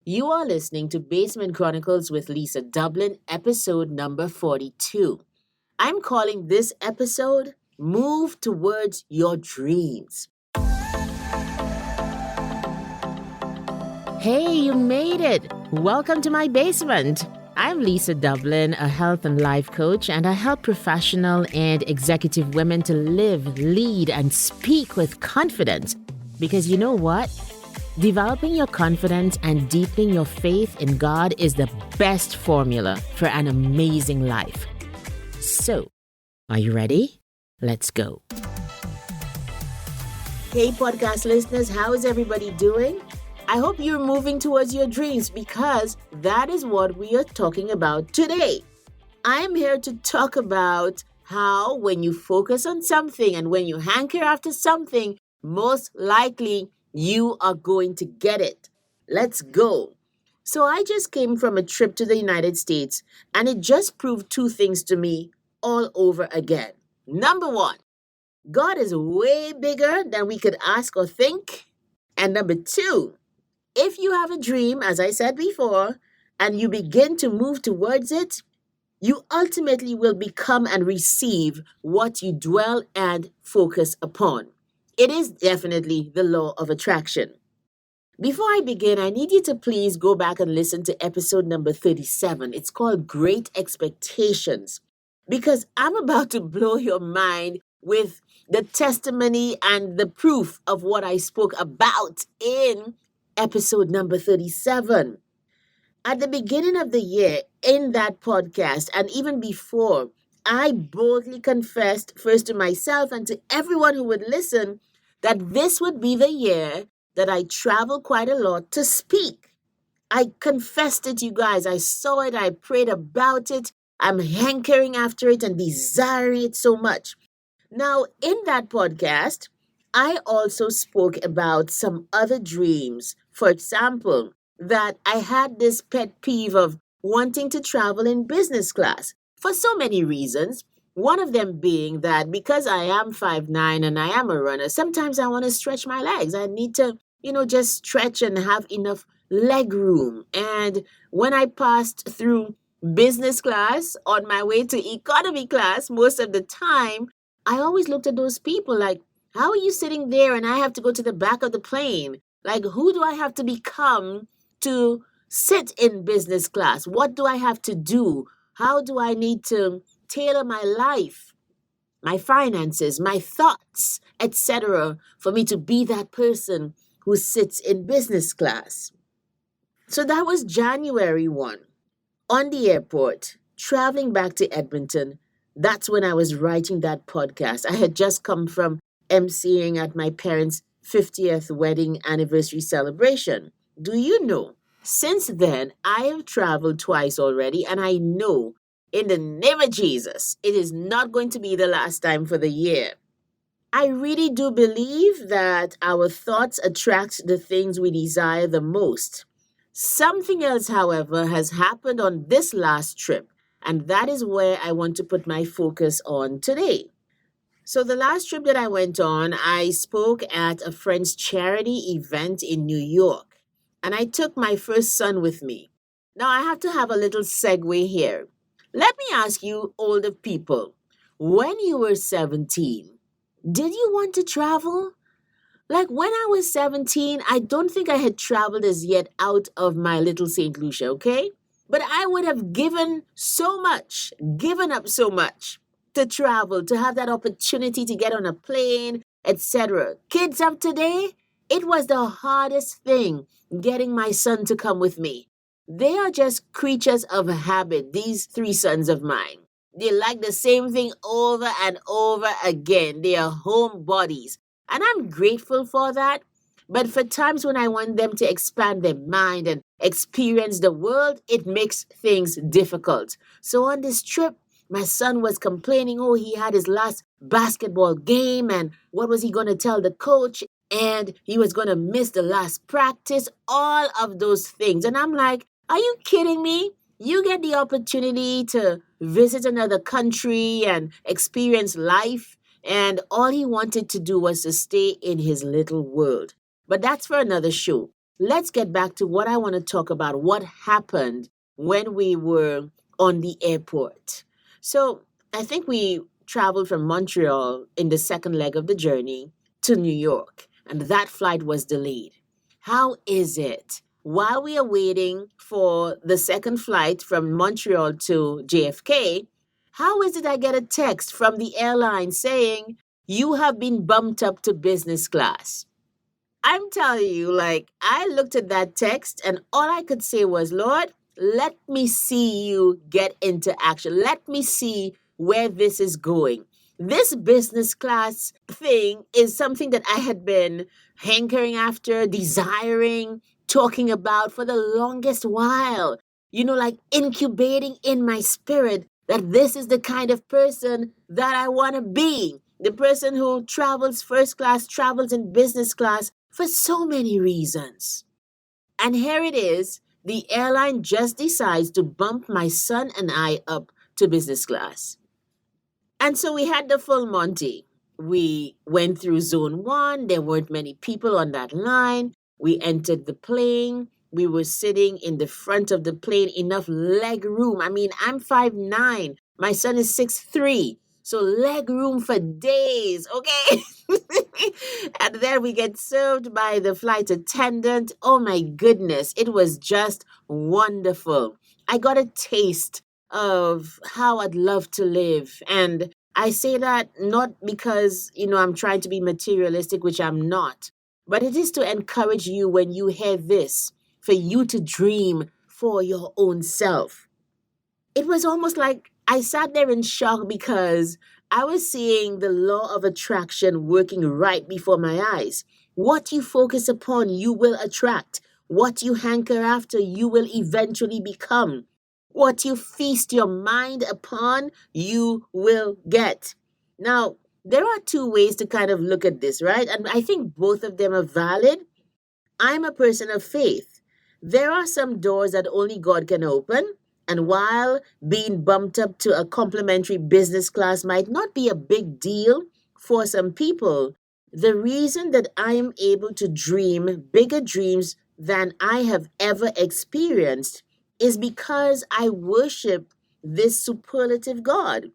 You are listening to Basement Chronicles with Lisa Dublin, episode number 42. I'm calling this episode Move Towards Your Dreams. Hey, you made it! Welcome to my basement. I'm Lisa Dublin, a health and life coach, and I help professional and executive women to live, lead, and speak with confidence. Because you know what? Developing your confidence and deepening your faith in God is the best formula for an amazing life. So, are you ready? Let's go. Hey, podcast listeners, how is everybody doing? I hope you're moving towards your dreams because that is what we are talking about today. I am here to talk about how when you focus on something and when you hanker after something, most likely you are going to get it. Let's go. So I just came from a trip to the United States and it just proved two things to me all over again. Number one, God is way bigger than we could ask or think. And number two, if you have a dream, as I said before, and you begin to move towards it, you ultimately will become and receive what you dwell and focus upon. It is definitely the law of attraction. Before I begin, I need you to please go back and listen to episode number 37. It's called Great Expectations, because I'm about to blow your mind with the testimony and the proof of what I spoke about in episode number 37. At the beginning of the year, in that podcast, and even before, I boldly confessed first to myself and to everyone who would listen that this would be the year that I travel quite a lot to speak. I confessed it, you guys. I saw it. I prayed about it. I'm hankering after it and desiring it so much. Now, in that podcast, I also spoke about some other dreams. For example, that I had this pet peeve of wanting to travel in business class for so many reasons. One of them being that because I am 5'9" and I am a runner, sometimes I want to stretch my legs. I need to, just stretch and have enough leg room. And when I passed through business class on my way to economy class, most of the time, I always looked at those people like, how are you sitting there and I have to go to the back of the plane? Like, who do I have to become to sit in business class? What do I have to do? How do I need to tailor my life, my finances, my thoughts, etc., for me to be that person who sits in business class? So that was January 1. On the airport, traveling back to Edmonton, that's when I was writing that podcast. I had just come from emceeing at my parents' 50th wedding anniversary celebration. Do you know? Since then, I have traveled twice already, and I know, in the name of Jesus, it is not going to be the last time for the year. I really do believe that our thoughts attract the things we desire the most. Something else, however, has happened on this last trip, and that is where I want to put my focus on today. So the last trip that I went on, I spoke at a friend's charity event in New York, and I took my first son with me. Now I have to have a little segue here. Let me ask you, older people, when you were 17, did you want to travel? Like when I was 17, I don't think I had traveled as yet out of my little St. Lucia, okay? But I would have given up so much to travel, to have that opportunity to get on a plane, etc. Kids of today, it was the hardest thing getting my son to come with me. They are just creatures of habit, these three sons of mine. They like the same thing over and over again. They are homebodies. And I'm grateful for that. But for times when I want them to expand their mind and experience the world, it makes things difficult. So on this trip, my son was complaining, he had his last basketball game and what was he going to tell the coach? And he was going to miss the last practice, all of those things. And I'm like, are you kidding me? You get the opportunity to visit another country and experience life. And all he wanted to do was to stay in his little world. But that's for another show. let's get back to what I want to talk about, what happened when we were on the airport. So I think we traveled from Montreal in the second leg of the journey to New York, and that flight was delayed. How is it? While we are waiting for the second flight from Montreal to JFK, how is it I get a text from the airline saying, you have been bumped up to business class? I'm telling you, like, I looked at that text and all I could say was, Lord, let me see you get into action. Let me see where this is going. This business class thing is something that I had been hankering after, desiring, talking about for the longest while. Like incubating in my spirit that this is the kind of person that I want to be. The person who travels first class, travels in business class for so many reasons. And here it is, the airline just decides to bump my son and I up to business class. And so we had the full Monty. We went through zone one. There weren't many people on that line. We entered the plane. We were sitting in the front of the plane, enough leg room. I mean, I'm 5'9". My son is 6'3". So leg room for days, okay? And then we get served by the flight attendant. Oh my goodness, it was just wonderful. I got a taste of how I'd love to live. And I say that not because, I'm trying to be materialistic, which I'm not, but it is to encourage you when you hear this, for you to dream for your own self. It was almost like I sat there in shock because I was seeing the law of attraction working right before my eyes. What you focus upon, you will attract. What you hanker after, you will eventually become. What you feast your mind upon, you will get. Now, there are two ways to kind of look at this, right? And I think both of them are valid. I'm a person of faith. There are some doors that only God can open. And while being bumped up to a complimentary business class might not be a big deal for some people, the reason that I am able to dream bigger dreams than I have ever experienced is because I worship this superlative God.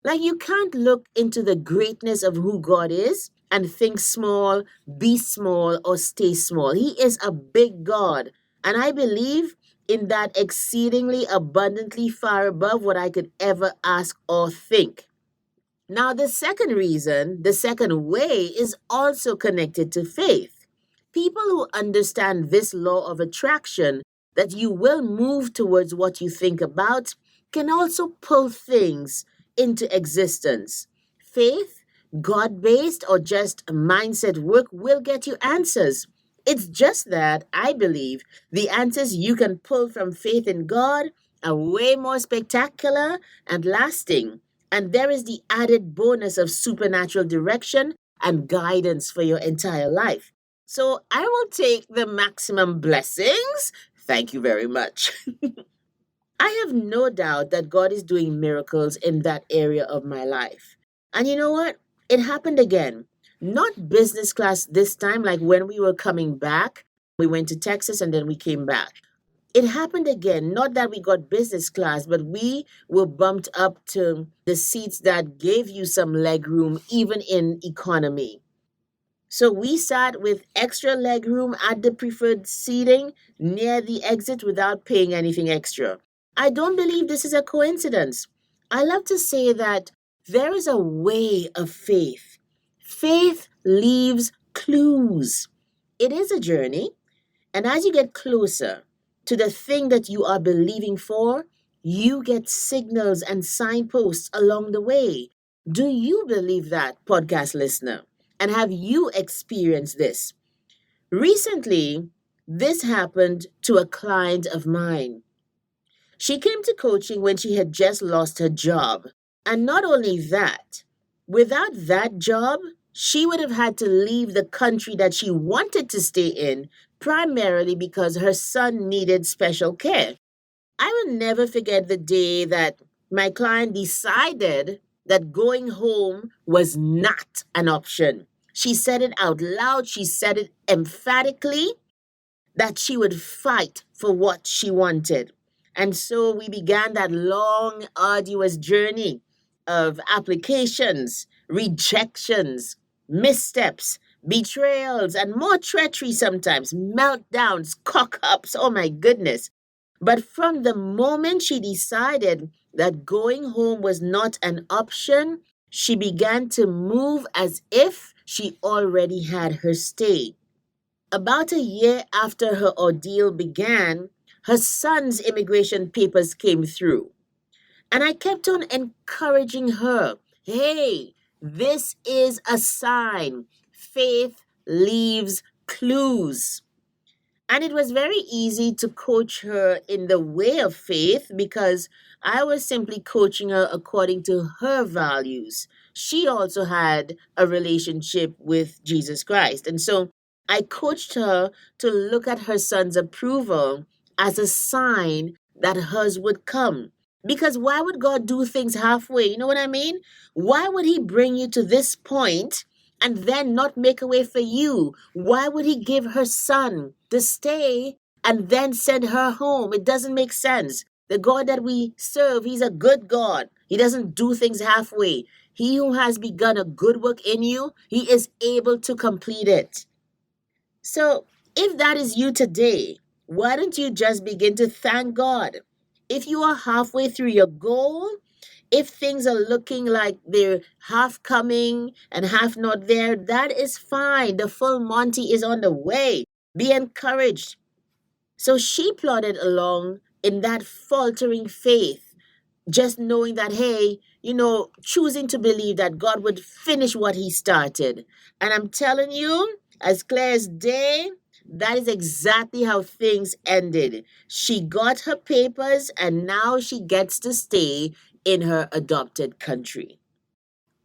Like, you can't look into the greatness of who God is and think small, be small, or stay small. He is a big God. And I believe in that exceedingly abundantly far above what I could ever ask or think. Now, the second reason, the second way, is also connected to faith. People who understand this law of attraction, that you will move towards what you think about, can also pull things into existence. Faith, God based, or just mindset work will get you answers. It's just that I believe the answers you can pull from faith in God are way more spectacular and lasting. And there is the added bonus of supernatural direction and guidance for your entire life. So I will take the maximum blessings. Thank you very much. I have no doubt that God is doing miracles in that area of my life. And you know what? It happened again. Not business class this time, like when we were coming back. We went to Texas and then we came back. It happened again. Not that we got business class, but we were bumped up to the seats that gave you some leg room, even in economy. So we sat with extra leg room at the preferred seating near the exit without paying anything extra. I don't believe this is a coincidence. I love to say that there is a way of faith. Faith leaves clues. It is a journey, and as you get closer to the thing that you are believing for, you get signals and signposts along the way. Do you believe that, podcast listener? And have you experienced this? Recently, this happened to a client of mine. She came to coaching when she had just lost her job. And not only that, without that job, she would have had to leave the country that she wanted to stay in, primarily because her son needed special care. I will never forget the day that my client decided that going home was not an option. She said it out loud, she said it emphatically, that she would fight for what she wanted. And so we began that long, arduous journey of applications, rejections, missteps, betrayals, and more treachery sometimes, meltdowns, cock ups. Oh my goodness. But from the moment she decided that going home was not an option, she began to move as if she already had her stay. About a year after her ordeal began, her son's immigration papers came through. And I kept on encouraging her, hey, this is a sign. Faith leaves clues. And it was very easy to coach her in the way of faith because I was simply coaching her according to her values. She also had a relationship with Jesus Christ. And so I coached her to look at her son's approval as a sign that hers would come. Because why would God do things halfway? You know what I mean? Why would He bring you to this point and then not make a way for you? Why would He give her son to stay and then send her home? It doesn't make sense. The God that we serve, He's a good God. He doesn't do things halfway. He who has begun a good work in you, He is able to complete it. So, if that is you today, why don't you just begin to thank God? If you are halfway through your goal, if things are looking like they're half coming and half not there, that is fine. The full Monty is on the way. Be encouraged. So she plodded along in that faltering faith, just knowing that, hey, choosing to believe that God would finish what He started. And I'm telling you, as clear as day, that is exactly how things ended. She got her papers and now she gets to stay in her adopted country.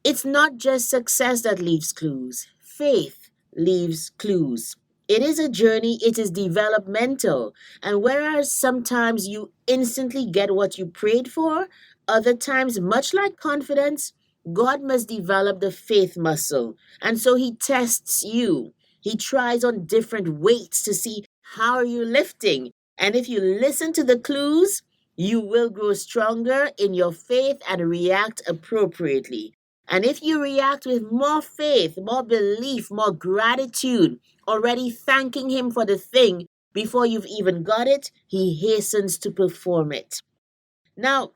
It's not just success that leaves clues, faith leaves clues. It is a journey, it is developmental. And whereas sometimes you instantly get what you prayed for, other times, much like confidence, God must develop the faith muscle. And so He tests you. He tries on different weights to see how are you lifting. And if you listen to the clues, you will grow stronger in your faith and react appropriately. And if you react with more faith, more belief, more gratitude, already thanking Him for the thing before you've even got it, He hastens to perform it. Now,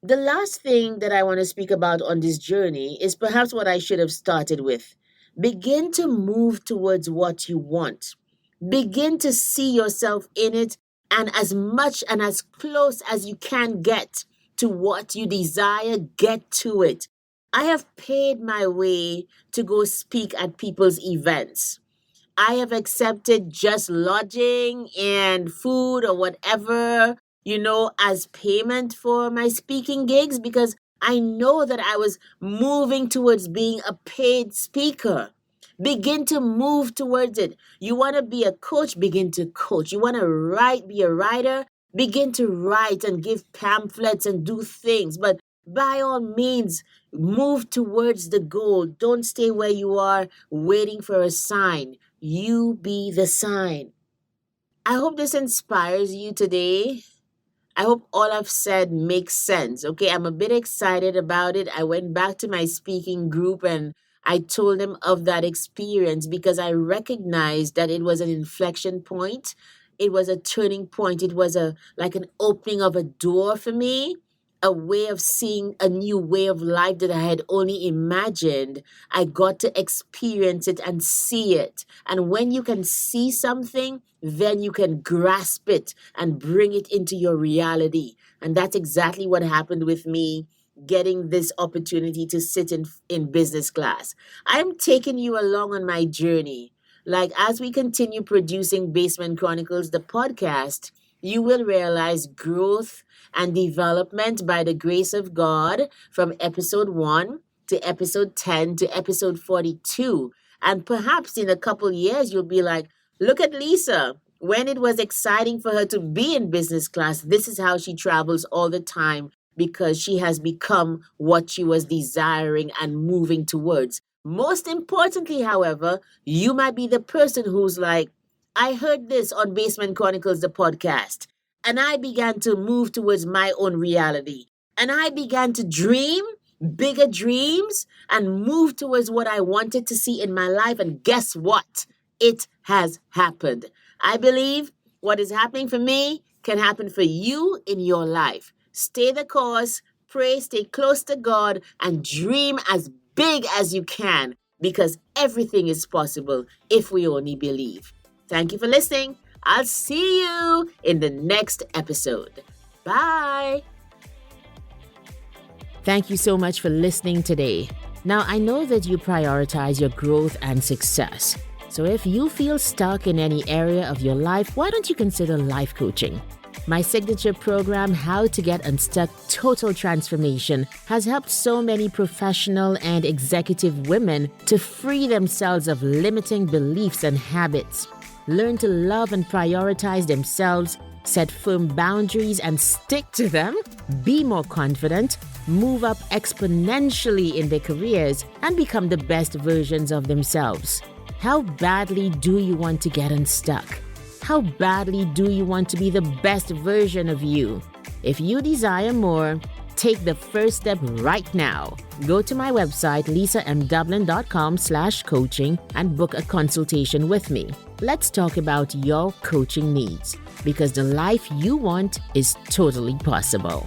the last thing that I want to speak about on this journey is perhaps what I should have started with. Begin to move towards what you want. Begin to see yourself in it, and as much and as close as you can get to what you desire, get to it. I have paid my way to go speak at people's events. I have accepted just lodging and food or whatever, as payment for my speaking gigs because I know that I was moving towards being a paid speaker. Begin to move towards it. You want to be a coach, begin to coach. You want to write, be a writer, begin to write and give pamphlets and do things. But by all means, move towards the goal. Don't stay where you are waiting for a sign. You be the sign. I hope this inspires you today. I hope all I've said makes sense. Okay, I'm a bit excited about it. I went back to my speaking group and I told them of that experience because I recognized that it was an inflection point. It was a turning point. It was a like an opening of a door for me, a way of seeing a new way of life that I had only imagined. I got to experience it and see it. And when you can see something, then you can grasp it and bring it into your reality. And that's exactly what happened with me getting this opportunity to sit in business class. I'm taking you along on my journey. Like as we continue producing Basement Chronicles, the podcast, you will realize growth and development by the grace of God from episode 1 to episode 10 to episode 42. And perhaps in a couple years, you'll be like, look at Lisa. When it was exciting for her to be in business class, this is how she travels all the time because she has become what she was desiring and moving towards. Most importantly, however, you might be the person who's like, I heard this on Basement Chronicles, the podcast, and I began to move towards my own reality. And I began to dream bigger dreams and move towards what I wanted to see in my life. And guess what? It has happened. I believe what is happening for me can happen for you in your life. Stay the course, pray, stay close to God, and dream as big as you can because everything is possible if we only believe. Thank you for listening. I'll see you in the next episode. Bye. Thank you so much for listening today. Now, I know that you prioritize your growth and success. So if you feel stuck in any area of your life, why don't you consider life coaching? My signature program, How to Get Unstuck Total Transformation, has helped so many professional and executive women to free themselves of limiting beliefs and habits, learn to love and prioritize themselves, set firm boundaries and stick to them, be more confident, move up exponentially in their careers, and become the best versions of themselves. How badly do you want to get unstuck? How badly do you want to be the best version of you? If you desire more, take the first step right now. Go to my website, lisamdublin.com/coaching and book a consultation with me. Let's talk about your coaching needs because the life you want is totally possible.